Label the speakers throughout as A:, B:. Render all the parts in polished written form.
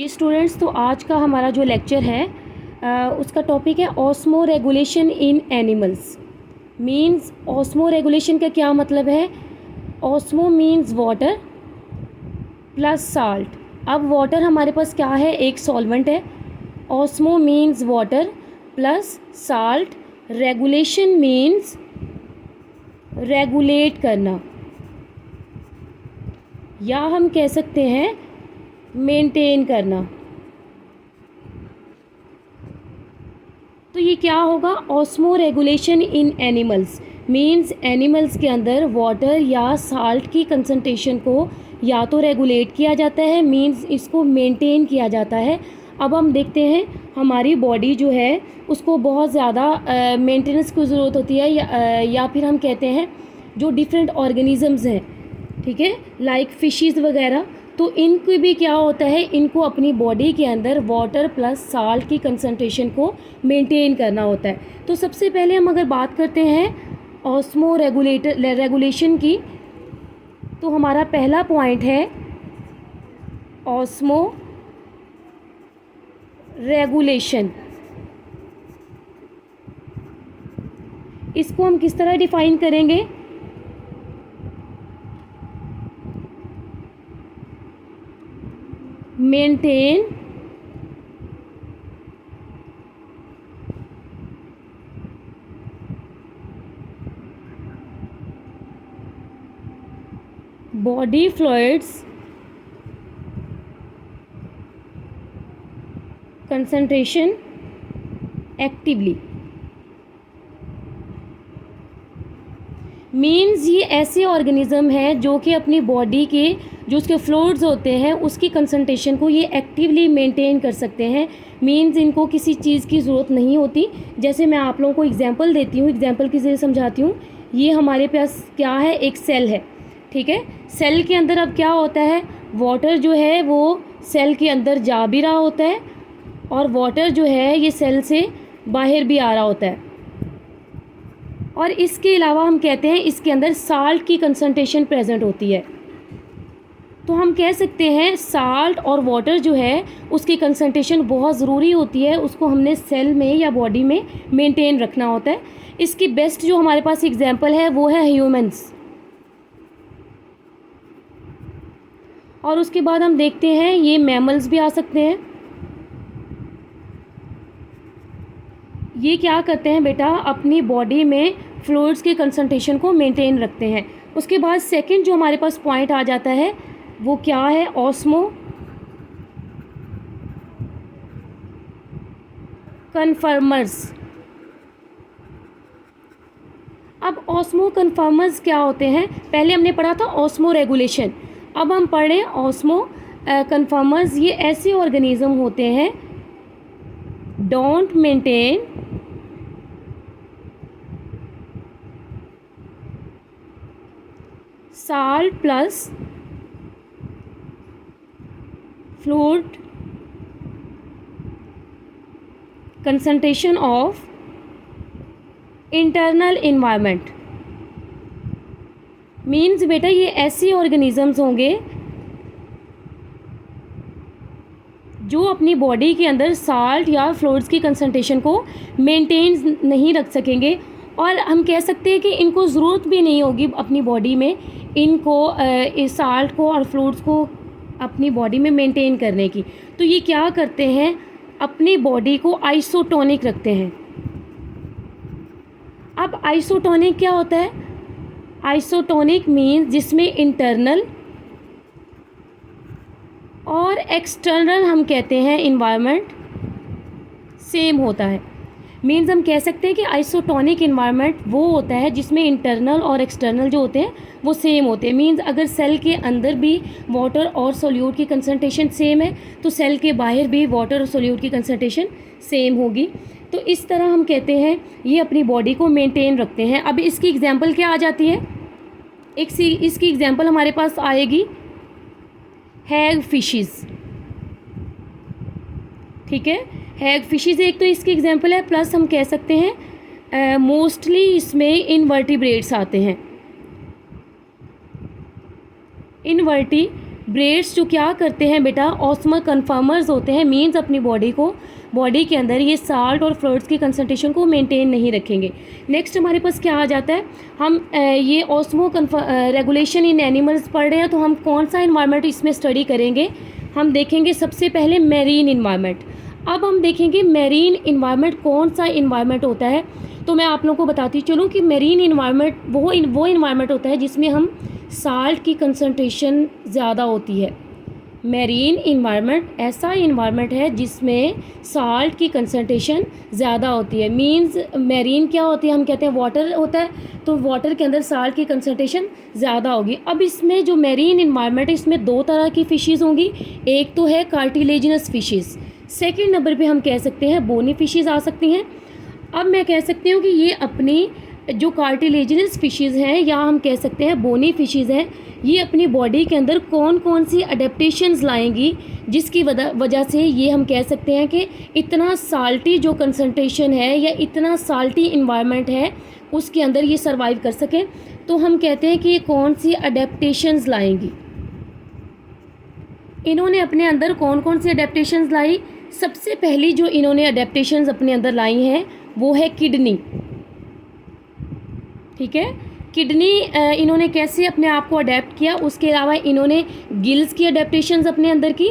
A: ये स्टूडेंट्स, तो आज का हमारा जो लेक्चर है उसका टॉपिक है osmo regulation in animals. Means osmo regulation का क्या मतलब है। Osmo means water plus salt. अब वाटर हमारे पास क्या है, एक सॉल्वेंट है। Osmo means water plus salt. Regulation means regulate करना, या हम कह सकते हैं मेंटेन करना। तो ये क्या होगा, osmo regulation in animals means animals के अंदर वाटर या साल्ट की कंसंट्रेशन को या तो रेगुलेट किया जाता है, मीन्स इसको मेंटेन किया जाता है। अब हम देखते हैं हमारी बॉडी जो है उसको बहुत ज़्यादा मेंटेनेंस की ज़रूरत होती है, या फिर हम कहते हैं जो डिफरेंट ऑर्गेनिजम्स हैं, ठीक है, लाइक फिशेस वगैरह, तो इनको भी क्या होता है, इनको अपनी बॉडी के अंदर वाटर प्लस साल्ट की कंसंट्रेशन को मेंटेन करना होता है। तो सबसे पहले हम अगर बात करते हैं ऑस्मो रेगुलेशन की, तो हमारा पहला पॉइंट है ऑस्मो रेगुलेशन। इसको हम किस तरह डिफाइन करेंगे, maintain body fluids concentration actively. Means ये ऐसे ऑर्गेनिज्म है जो कि अपनी बॉडी के जो उसके फ्लूइड्स होते हैं उसकी कंसंट्रेशन को ये एक्टिवली मेंटेन कर सकते हैं। मीन्स इनको किसी चीज़ की ज़रूरत नहीं होती। जैसे मैं आप लोगों को एग्जांपल देती हूँ, एग्जांपल के ज़रिए समझाती हूँ। ये हमारे पास क्या है, एक सेल है, ठीक है। सेल के अंदर अब क्या होता है, वाटर जो है वो सेल के अंदर जा भी रहा होता है और वाटर जो है ये सेल से बाहर भी आ रहा होता है। और इसके अलावा हम कहते हैं इसके अंदर साल्ट की कंसंट्रेशन प्रेजेंट होती है। तो हम कह सकते हैं साल्ट और वाटर जो है उसकी कंसंट्रेशन बहुत ज़रूरी होती है, उसको हमने सेल में या बॉडी में मेंटेन रखना होता है। इसकी बेस्ट जो हमारे पास एग्जांपल है वो है ह्यूमंस। और उसके बाद हम देखते हैं ये मैमल्स भी आ सकते हैं। ये क्या करते हैं बेटा, अपनी बॉडी में फ्लूइड्स के कंसंट्रेशन को मेंटेन रखते हैं। उसके बाद सेकंड जो हमारे पास पॉइंट आ जाता है वो क्या है, ऑस्मो कन्फर्मर्स। अब ऑस्मो कन्फर्मर्स क्या होते हैं, पहले हमने पढ़ा था ऑस्मो रेगुलेशन, अब हम पढ़ रहे हैं ऑस्मो कन्फर्मर्स। ये ऐसे ऑर्गेनिज्म होते हैं don't maintain salt plus fluid concentration of internal environment। Means बेटा ये ऐसे ऑर्गेनिजम्स होंगे जो अपनी बॉडी के अंदर साल्ट या फ्लूइड्स की कंसंट्रेशन को मेंटेन नहीं रख सकेंगे, और हम कह सकते हैं कि इनको ज़रूरत भी नहीं होगी अपनी बॉडी में इनको इस साल्ट को और फ्लूइड्स को अपनी बॉडी में मेंटेन करने की। तो ये क्या करते हैं, अपनी बॉडी को आइसोटोनिक रखते हैं। अब आइसोटोनिक क्या होता है, आइसोटोनिक मीन्स जिसमें इंटरनल और एक्सटर्नल हम कहते हैं इन्वायरमेंट सेम होता है। मीन्स हम कह सकते हैं कि आइसोटोनिक इन्वायरमेंट वो होता है जिसमें इंटरनल और एक्सटर्नल जो होते हैं वो सेम होते हैं। मीन्स अगर सेल के अंदर भी वाटर और सोल्यूट की कंसंट्रेशन सेम है तो सेल के बाहर भी वाटर और सोल्यूट की कंसंट्रेशन सेम होगी। तो इस तरह हम कहते हैं ये अपनी बॉडी को मेंटेन रखते हैं। अब इसकी एग्जांपल क्या आ जाती है, इसकी एग्जांपल हमारे पास आएगी हैग फिशेस, ठीक है। हैग फिशेस एक तो इसकी एग्जांपल है, प्लस हम कह सकते हैं मोस्टली इसमें इनवर्टिब्रेट्स आते हैं। इनवर्टिब्रेट्स ब्रेड्स जो क्या करते हैं बेटा, ऑस्मोल कन्फर्मर्स होते हैं, मीन्स अपनी बॉडी के अंदर ये साल्ट और फ्लूइड्स की कंसंट्रेशन को मेंटेन नहीं रखेंगे। नेक्स्ट हमारे पास क्या आ जाता है, हम ये ऑस्मो रेगुलेशन इन एनिमल्स पढ़ रहे हैं, तो हम कौन सा इन्वायरमेंट इसमें स्टडी करेंगे, हम देखेंगे सबसे पहले मैरीन इन्वायरमेंट। अब हम देखेंगे मैरीन इन्वायरमेंट कौन सा इन्वायरमेंट होता है। तो मैं आप लोगों को बताती चलूँ कि मैरीन इन्वायरमेंट वो इन्वायरमेंट होता है जिसमें हम साल्ट की कंसंट्रेशन ज़्यादा होती है। मैरीन इन्वायरमेंट ऐसा इन्वायरमेंट है जिसमें साल्ट की कंसंट्रेशन ज़्यादा होती है। मींस मैरीन क्या होती है, हम कहते हैं वाटर होता है, तो वाटर के अंदर साल्ट की कंसंट्रेशन ज़्यादा होगी। अब इसमें जो मैरीन इन्वायरमेंट है इसमें दो तरह की फ़िशेज़ होंगी, एक तो है कार्टिलेजिनस फ़िशेज़, सेकेंड नंबर पे हम कह सकते हैं बोनी फ़िशेज़ आ सकती हैं। अब मैं कह सकती हूँ कि ये अपनी जो कार्टिलेजिनस फ़िशेज़ हैं या हम कह सकते हैं बोनी फ़िशेज़ हैं, ये अपनी बॉडी के अंदर कौन कौन सी अडेप्टेशंस लाएंगी जिसकी वजह से ये हम कह सकते हैं कि इतना साल्टी जो कंसंट्रेशन है या इतना साल्टी इन्वायरमेंट है उसके अंदर ये सर्वाइव कर सकें। तो हम कहते हैं कि ये कौन सी अडेप्टेशंस लाएंगी। इन्होंने अपने अंदर कौन कौन सी अडेप्टेशंस लाई, सबसे पहली जो इन्होंने अडेप्टेशंस अपने अंदर लाई हैं वो है किडनी। ठीक है, किडनी इन्होंने कैसे अपने आप को अडेप्ट किया, उसके अलावा इन्होंने गिल्स की अडेप्टेशंस अपने अंदर की।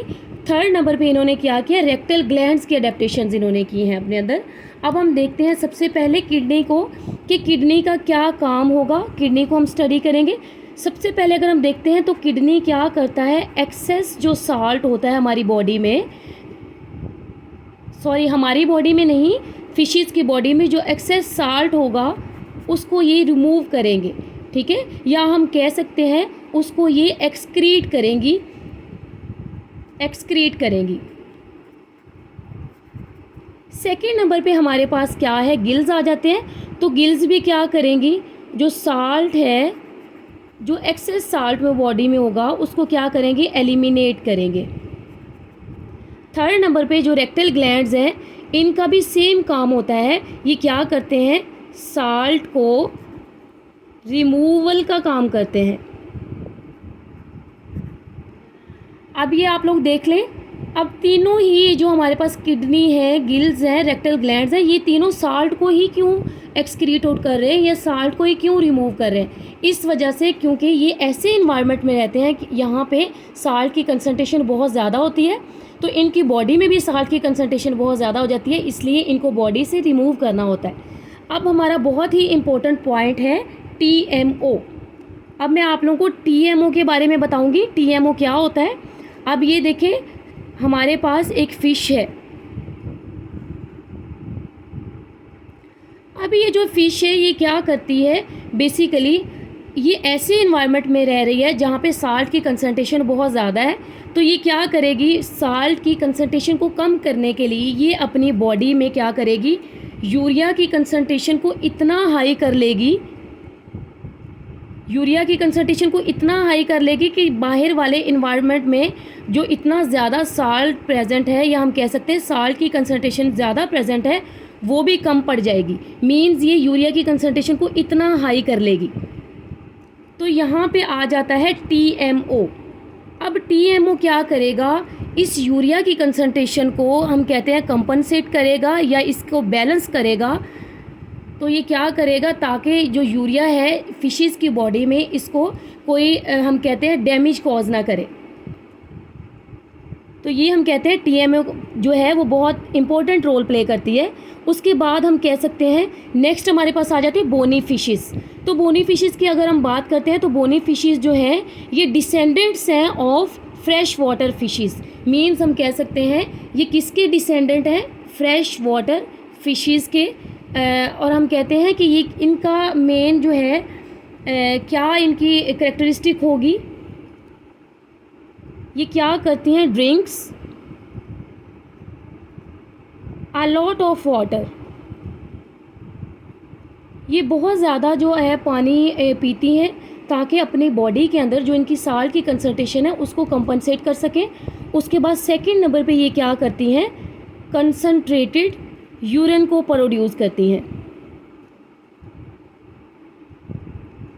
A: थर्ड नंबर पे इन्होंने क्या किया, रेक्टल ग्लैंड्स की अडेप्टेशंस इन्होंने की हैं अपने अंदर। अब हम देखते हैं सबसे पहले किडनी को कि किडनी का क्या काम होगा, किडनी को हम स्टडी करेंगे। सबसे पहले अगर हम देखते हैं तो किडनी क्या करता है, एक्सेस जो साल्ट होता है हमारी बॉडी में, हमारी बॉडी में नहीं, फिशेज़ की बॉडी में जो एक्सेस साल्ट होगा उसको ये रिमूव करेंगे। ठीक है, या हम कह सकते हैं उसको ये एक्सक्रीट करेंगी। सेकेंड नंबर पे हमारे पास क्या है, गिल्स आ जाते हैं। तो गिल्स भी क्या करेंगी, जो साल्ट है, जो एक्सेस साल्ट में बॉडी में होगा उसको क्या करेंगे, एलिमिनेट करेंगे। थर्ड नंबर पे जो रेक्टल ग्लैंड्स हैं इनका भी सेम काम होता है, ये क्या करते हैं, साल्ट को रिमूवल का काम करते हैं। अब ये आप लोग देख लें, अब तीनों ही जो हमारे पास किडनी है, गिल्स हैं, रेक्टल ग्लैंड्स हैं, ये तीनों साल्ट को ही क्यों एक्सक्रीट आउट कर रहे हैं या साल्ट को ही क्यों रिमूव कर रहे हैं, इस वजह से क्योंकि ये ऐसे इन्वायरमेंट में रहते हैं कि यहाँ पे साल्ट की कंसंट्रेशन बहुत ज़्यादा होती है, तो इनकी बॉडी में भी साल्ट की कंसंट्रेशन बहुत ज़्यादा हो जाती है, इसलिए इनको बॉडी से रिमूव करना होता है। अब हमारा बहुत ही इम्पोर्टेंट पॉइंट है TMO। अब मैं आप लोगों को TMO के बारे में बताऊंगी, TMO क्या होता है। अब ये देखें, हमारे पास एक फ़िश है। अब ये जो फ़िश है ये क्या करती है, बेसिकली ये ऐसे इन्वायरमेंट में रह रही है जहाँ पे साल्ट की कंसंट्रेशन बहुत ज़्यादा है, तो ये क्या करेगी, साल्ट की कंसंट्रेशन को कम करने के लिए ये अपनी बॉडी में क्या करेगी, यूरिया की कंसंट्रेशन को इतना हाई कर लेगी, कि बाहर वाले इन्वायरमेंट में जो इतना ज़्यादा साल्ट प्रेजेंट है, या हम कह सकते हैं साल्ट की कंसंट्रेशन ज़्यादा प्रेजेंट है, वो भी कम पड़ जाएगी। मींस ये यूरिया की कंसंट्रेशन को इतना हाई कर लेगी। तो यहाँ पे आ जाता है TMO। अब TMO क्या करेगा, इस यूरिया की कंसंट्रेशन को हम कहते हैं कंपनसेट करेगा या इसको बैलेंस करेगा। तो ये क्या करेगा, ताकि जो यूरिया है फिशेस की बॉडी में इसको कोई हम कहते हैं डैमेज कॉज ना करे। तो ये हम कहते हैं TMO जो है वो बहुत इंपॉर्टेंट रोल प्ले करती है। उसके बाद हम कह सकते हैं नेक्स्ट हमारे पास आ जाती है बोनी फिशेस। तो बोनी फिशेस की अगर हम बात करते हैं तो बोनी फिशेस जो हैं ये डिसेंडेंट्स हैं of fresh water fishes. Means हम कह सकते हैं ये किसके डिसेंडेंट हैं, फ्रेश वाटर फिशेस के। और हम कहते हैं कि ये इनका मेन जो है क्या इनकी करेक्टरिस्टिक होगी, ये क्या करती हैं, drinks a lot of water. ये बहुत ज़्यादा जो है पानी पीती हैं ताकि अपनी बॉडी के अंदर जो इनकी साल्ट की कंसंट्रेशन है उसको कंपनसेट कर सकें। उसके बाद सेकंड नंबर पे ये क्या करती हैं, कंसंट्रेटेड यूरिन को प्रोड्यूस करती हैं।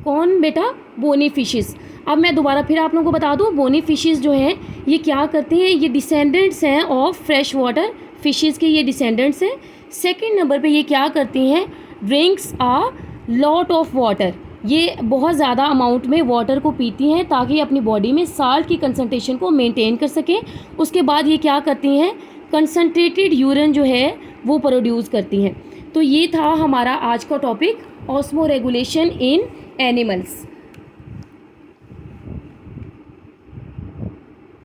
A: कौन बेटा, बोनी फिशेस। अब मैं दोबारा फिर आप लोगों को बता दूँ, बोनी फिशेज़ जो हैं ये क्या करते हैं, ये डिसेंडेंट्स हैं ऑफ फ्रेश वाटर फिशेज़ के, ये डिसेंडेंट्स हैं। सेकंड नंबर पे ये क्या करती हैं, drinks a lot of water, ये बहुत ज़्यादा अमाउंट में वाटर को पीती हैं ताकि अपनी बॉडी में साल्ट की कंसंट्रेशन को मेंटेन कर सकें। उसके बाद ये क्या करती हैं, कंसंट्रेटेड यूरिन जो है वो प्रोड्यूस करती हैं। तो ये था हमारा आज का topic, osmo regulation in animals.